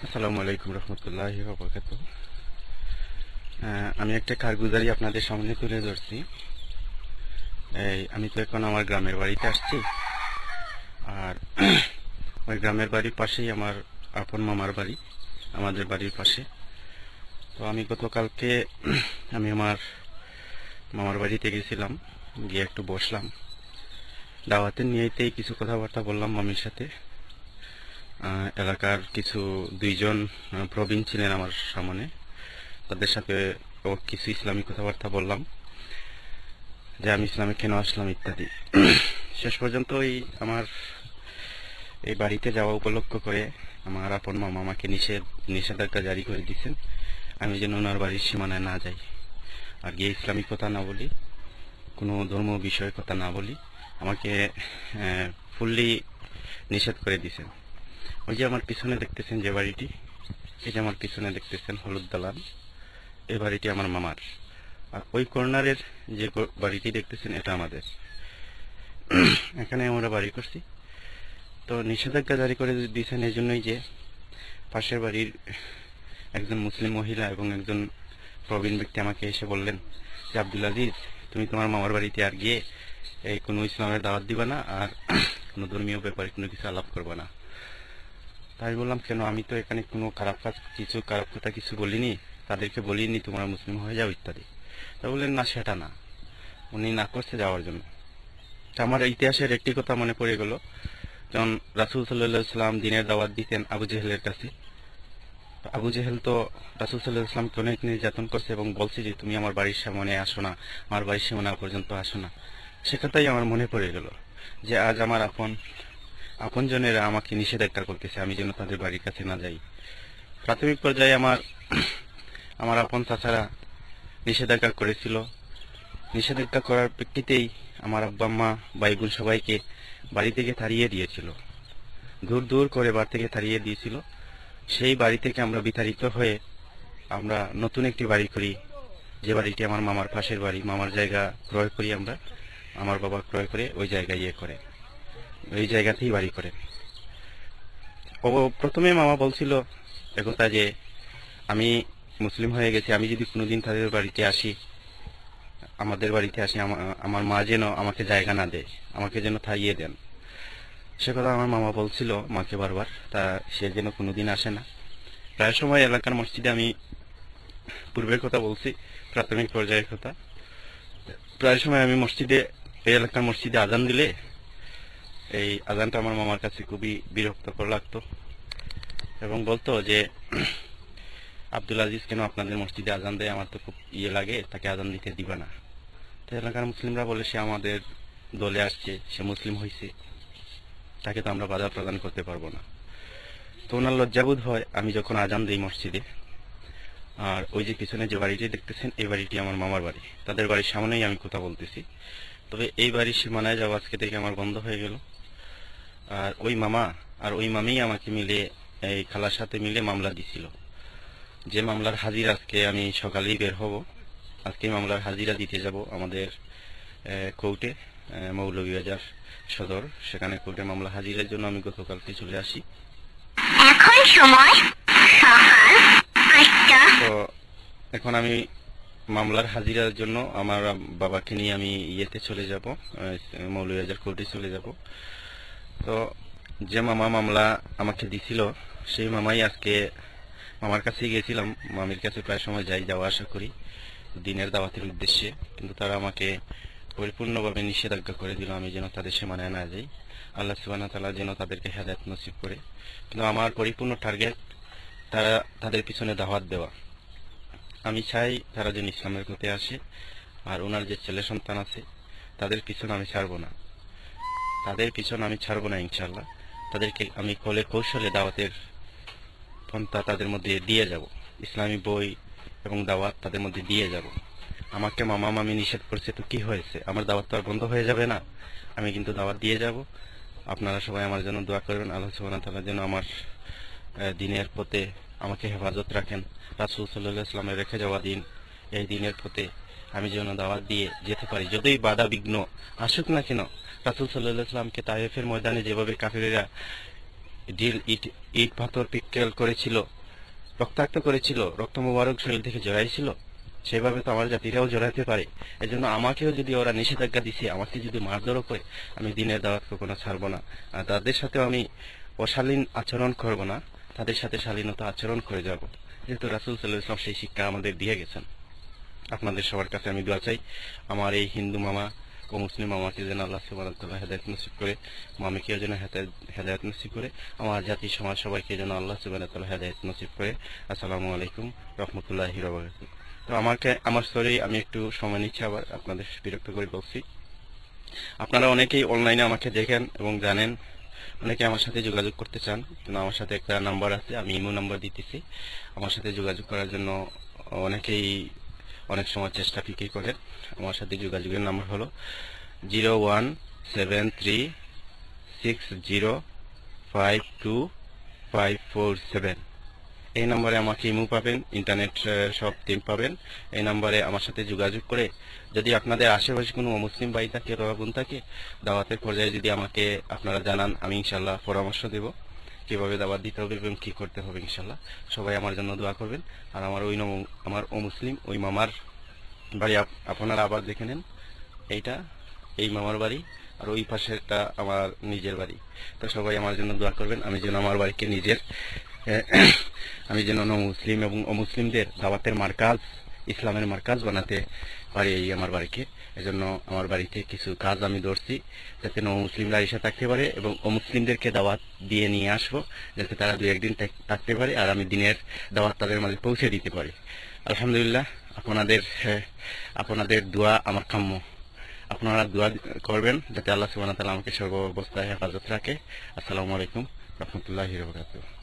আসসালামু আলাইকুম রহমতুল্লাহি ওয়া বারাকাতুহু। আমি একটা কারগুজারি আপনাদের সামনে তুলে ধরছি। আমি তো এখন আমার গ্রামের বাড়িতে আসছি, আর ওই গ্রামের বাড়ির পাশেই আমার আপন মামার বাড়ি, আমাদের বাড়ির পাশে। তো আমি গতকালকে আমি আমার মামার বাড়িতে গেছিলাম, গিয়ে একটু বসলাম। দাওয়াতের নিয়েতেই কিছু কথাবার্তা বললাম মামির সাথে। এলাকার কিছু দুইজন প্রবীণ ছিলেন আমার সামনে, তাদের সাথে কিছু ইসলামিক কথাবার্তা বললাম, যে আমি ইসলামে কেন আসলাম ইত্যাদি। শেষ পর্যন্ত আমার এই বাড়িতে যাওয়া উপলক্ষ করে আমার আপন মামা আমাকে নিষেধাজ্ঞা জারি করে দিচ্ছেন, আমি যেন ওনার বাড়ির সীমানায় না যাই, আর গিয়ে ইসলামিক কথা না বলি, কোনো ধর্ম বিষয়ের কথা না বলি। আমাকে ফুললি নিষেধ করে দিয়েছেন। ওই যে আমার পিছনে দেখতেছেন যে বাড়িটি, এই যে আমার পিছনে দেখতেছেন হলুদ দালান, এই বাড়িটি আমার মামার। আর ওই কর্নারের যে বাড়িটি দেখতেছেন এটা আমাদের। এখানে আমরা বাড়ি করছি। তো নিষেধাজ্ঞা জারি করে দিয়েছেন এই জন্যই যে পাশের বাড়ির একজন মুসলিম মহিলা এবং একজন প্রবীণ ব্যক্তি আমাকে এসে বললেন যে আব্দুল আজিজ, তুমি তোমার মামার বাড়িতে আর গিয়ে এই কোনো ইসলামের দাওয়াত দিবা না, আর কোনো ধর্মীয় ব্যাপারে কোনো কিছু আলাপ করবা না। তাই বললাম, কেন? আমি তো এখানে কোনো খারাপ কথা কিছু বলিনি, তাদেরকে বলিনি তোমরা মুসলিম হয়ে যাও ইত্যাদি। তা বললেন না, সেটা না, উনি না করছে যাওয়ার জন্য। আমার ইতিহাসের একটি কথা মনে পড়ে গেল, যখন রাসূল সাল্লাল্লাহু আলাইহি সাল্লাম দিনের দাওয়াত দিতেন আবু জেহেলের কাছে। আবু জেহেল তো রাসূল সাল্লাল্লাহু আলাইহি সাল্লামকে অনেক নির্যাতন করছে এবং বলছে যে তুমি আমার বাড়ির সামনে আসো না, আমার বাড়ির সীমানা পর্যন্ত আসো না। সে কথাই আমার মনে পড়ে গেল যে আজ আমার আপনজনেরা আমাকে নিষেধাজ্ঞা করতেছে আমি যেন তাদের বাড়ির কাছে না যাই। প্রাথমিক পর্যায়ে আমার আপন চাচারা নিষেধাজ্ঞা করেছিল। নিষেধাজ্ঞা করার প্রেক্ষিতেই আমার আব্বা আম্মা ভাই বোন সবাইকে বাড়ি থেকে তাড়িয়ে দিয়েছিল, দূর দূর করে বাড়ি থেকে তাড়িয়ে দিয়েছিল। সেই বাড়ি থেকে আমরা বিতাড়িত হয়ে আমরা নতুন একটি বাড়ি করি, যে বাড়িটি আমার মামার পাশের বাড়ি। মামার জায়গা ক্রয় করি আমরা, আমার বাবা ক্রয় করে ওই জায়গায় ওই জায়গাতেই বাড়ি করে। প্রথমে মামা বলছিল একথা যে আমি মুসলিম হয়ে গেছি, আমি যদি কোনোদিন তাদের বাড়িতে আসি, আমাদের বাড়িতে আসি, আমার মা যেন আমাকে জায়গা না দেয়, আমাকে যেন থাইয়ে দেন। সে কথা আমার মামা বলছিল মাকে বারবার, তা সে যেন কোনোদিন আসে না। প্রায় সময় এলাকার মসজিদে, আমি পূর্বের কথা বলছি, প্রাথমিক পর্যায়ের কথা, প্রায় সময় আমি এই এলাকার মসজিদে আজান দিলে এই আজানটা আমার মামার কাছে খুবই বিরক্তকর লাগতো এবং বলতো যে আব্দুল আজিজ কেন আপনাদের মসজিদে আজান দেয়, আমার তো খুব লাগে, তাকে আজান দিতে দিবা না। তো এলাকার মুসলিমরা বলে সে আমাদের দলে আসছে, সে মুসলিম হয়েছে, তাকে তো আমরা বাধা প্রদান করতে পারবো না। তো ওনার লজ্জাবোধ হয় আমি যখন আজান দিই মসজিদে। আর ওই যে পিছনে যে বাড়িটি দেখতেছেন, এই বাড়িটি আমার মামার বাড়ি, তাদের বাড়ির সামনেই আমি কথা বলতেছি। তবে এই বাড়ির সীমানায় যাওয়া আজকে থেকে আমার বন্ধ হয়ে গেল। আর ওই মামা আর ওই মামি আমাকে মিলে, এই খালার সাথে মিলে মামলা দিছিল, যে মামলার হাজিরা আজকে আমি সকালেই বের হব। আজকে মামলার হাজিরা দিতে যাব আমাদের কোর্টে, মৌলভীবাজার সদর, সেখানে কোর্টে মামলা হাজিরার জন্য আমি গতকালকে চলে আসি। এখন সময় সকাল 8টা। তো এখন আমি মামলার হাজিরার জন্য আমার বাবাকে নিয়ে আমি ইয়েতে চলে যাব, মৌলভীবাজার কোর্টে চলে যাব। তো যে মামলা আমাকে দিছিল সেই মামাই আজকে, মামার কাছে গিয়েছিলাম, মামির কাছে প্রায় সময় যাওয়া আসা করি দিনের দাওয়াতের উদ্দেশ্যে, কিন্তু তারা আমাকে পরিপূর্ণভাবে নিষেধাজ্ঞা করে দিল আমি যেন তাদের সীমানায় না যাই। আল্লাহ সুবহানাহু ওয়া তাআলা যেন তাদেরকে হেদায়েত নসিব করে। কিন্তু আমার পরিপূর্ণ টার্গেট তাদের পিছনে দাওয়াত দেওয়া। আমি চাই তারা যেন ইসলামের পথে আসে, আর ওনার যে ছেলে সন্তান আছে তাদের পিছনে আমি ছাড়বো না, ইনশাআল্লাহ। তাদেরকে আমি কৌশলে দাওয়াতের পন্থা তাদের মধ্যে দিয়ে যাব, ইসলামী বই এবং দাওয়াত তাদের মধ্যে দিয়ে যাব। আমাকে মামা মামি নিষেধ করছে, তো কি হয়েছে, আমার দাওয়াত তো আর বন্ধ হয়ে যাবে না, আমি কিন্তু দাওয়াত দিয়ে যাব। আপনারা সবাই আমার জন্য দোয়া করবেন, আল্লাহ সুবহানাহু ওয়া তাআলা যেন আমার দিনের পথে আমাকে হেফাজত রাখেন। রাসূল সাল্লাল্লাহু আলাইহি ওয়াসাল্লামের রেখে যাওয়া দিন, এই দিনের পথে আমি যেন দাওয়াত দিয়ে যেতে পারি, যতই বাধা বিঘ্ন আসুক না কেন। রাসূল সাল্লাল্লাহু আলাইহি ওয়াসাল্লামকে তায়েফের ময়দানে যেভাবে কাফিররা ডিল ইট ইট পাথর পিক্কেল করেছিল, রক্তাক্ত করেছিল, রক্ত মোবারক শরীর থেকে জড়াইছিল, সেভাবে তো আমার জাতিরাও জড়াইতে পারে। এজন্য আমাকেও যদি ওরা নিষেধাজ্ঞা দিছে, আমাকে যদি মারধরও করে, আমি দিনের দাওয়াত কখনো ছাড়বো না। আর তাদের সাথেও আমি অশালীন আচরণ করব না, তাদের সাথে শালীনতা আচরণ করে যাব, যেহেতু রাসূল সাল্লাল্লাহু আলাইহি ওয়াসাল্লাম সেই শিক্ষা আমাদের দিয়ে গেছেন। আপনাদের সবার কাছে আমি দোয়া চাই, আমার এই হিন্দু মামা ও মুসলিম মামাকে যেন আল্লাহ সুবহানাহু ওয়া তাআলা হেদায়েত নসিব করে, মামিকেও যেন হেদায়েত নসিব করে, আমার জাতি সমাজ সবাইকে যেন আল্লাহ সুবহানাহু ওয়া তাআলা হেদায়েত নসিব করে। আসসালামু আলাইকুম রাহমাতুল্লাহি ওয়া বারাকাতুহু। তো আমার সরি আমি একটু সময় নিচ্ছি, আবার আপনাদের বিরক্ত করে বলছি। আপনারা অনেকেই অনলাইনে আমাকে দেখেন এবং জানেন, অনেকে আমার সাথে যোগাযোগ করতে চান, কিন্তু আমার সাথে একটা নাম্বার আছে, আমি ইমো নাম্বার দিতেছি। আমার সাথে যোগাযোগ করার জন্য অনেকেই অনেক সময় চেষ্টা ফিকে করেন। আমার সাথে যোগাযোগের নাম্বার হলো 01736052547। এই নাম্বারে আমাকে ইমো পাবেন, ইন্টারনেট সব টিম পাবেন। এই নাম্বারে আমার সাথে যোগাযোগ করে যদি আপনাদের আশেপাশে কোনো মুসলিম ভাই থাকে, বোন থাকে, দাওয়াতের পর্যায়ে যদি আমাকে আপনারা জানান, আমি ইনশাল্লাহ পরামর্শ দেব কিভাবে দাওয়াত দিতে হবে এবং কি করতে হবে। ইনশাল্লাহ সবাই আমার জন্য দোয়া করবেন। আর আমার মুসলিম ওই মামার বাড়ি আপনারা আবার দেখে নেন, এইটা এই মামার বাড়ি, আর ওই পাশে একটা আমার নিজের বাড়ি। তো সবাই আমার জন্য দোয়া করবেন, আমি যেন আমার বাড়িকে আমি যেন মুসলিম এবং অমুসলিমদের দাওয়াতের মার্কাজ, ইসলামের মার্কাজ বানাতে পারি এই আমার বাড়িকে। এজন্য আমার বাড়িতে কিছু কাজ আমি ধরছি, যাতে মুসলিমরা এসে থাকতে পারে এবং অমুসলিমদেরকে দাওয়াত দিয়ে নিয়ে আসবো, যাতে তারা 2-1 দিন থাকতে পারে, আর আমি দিনের দাওয়াত তাদের মাঝে পৌঁছে দিতে পারি। আলহামদুলিল্লাহ, আপনাদের দোয়া আমার কাম্য। আপনারা দোয়া করবেন যাতে আল্লাহ সুবহানাহু ওয়া তাআলা আমাকে সর্ব অবস্থায় হেফাজত রাখে। আসসালামু আলাইকুম রাহমাতুল্লাহি ওয়া বারাকাতুহু।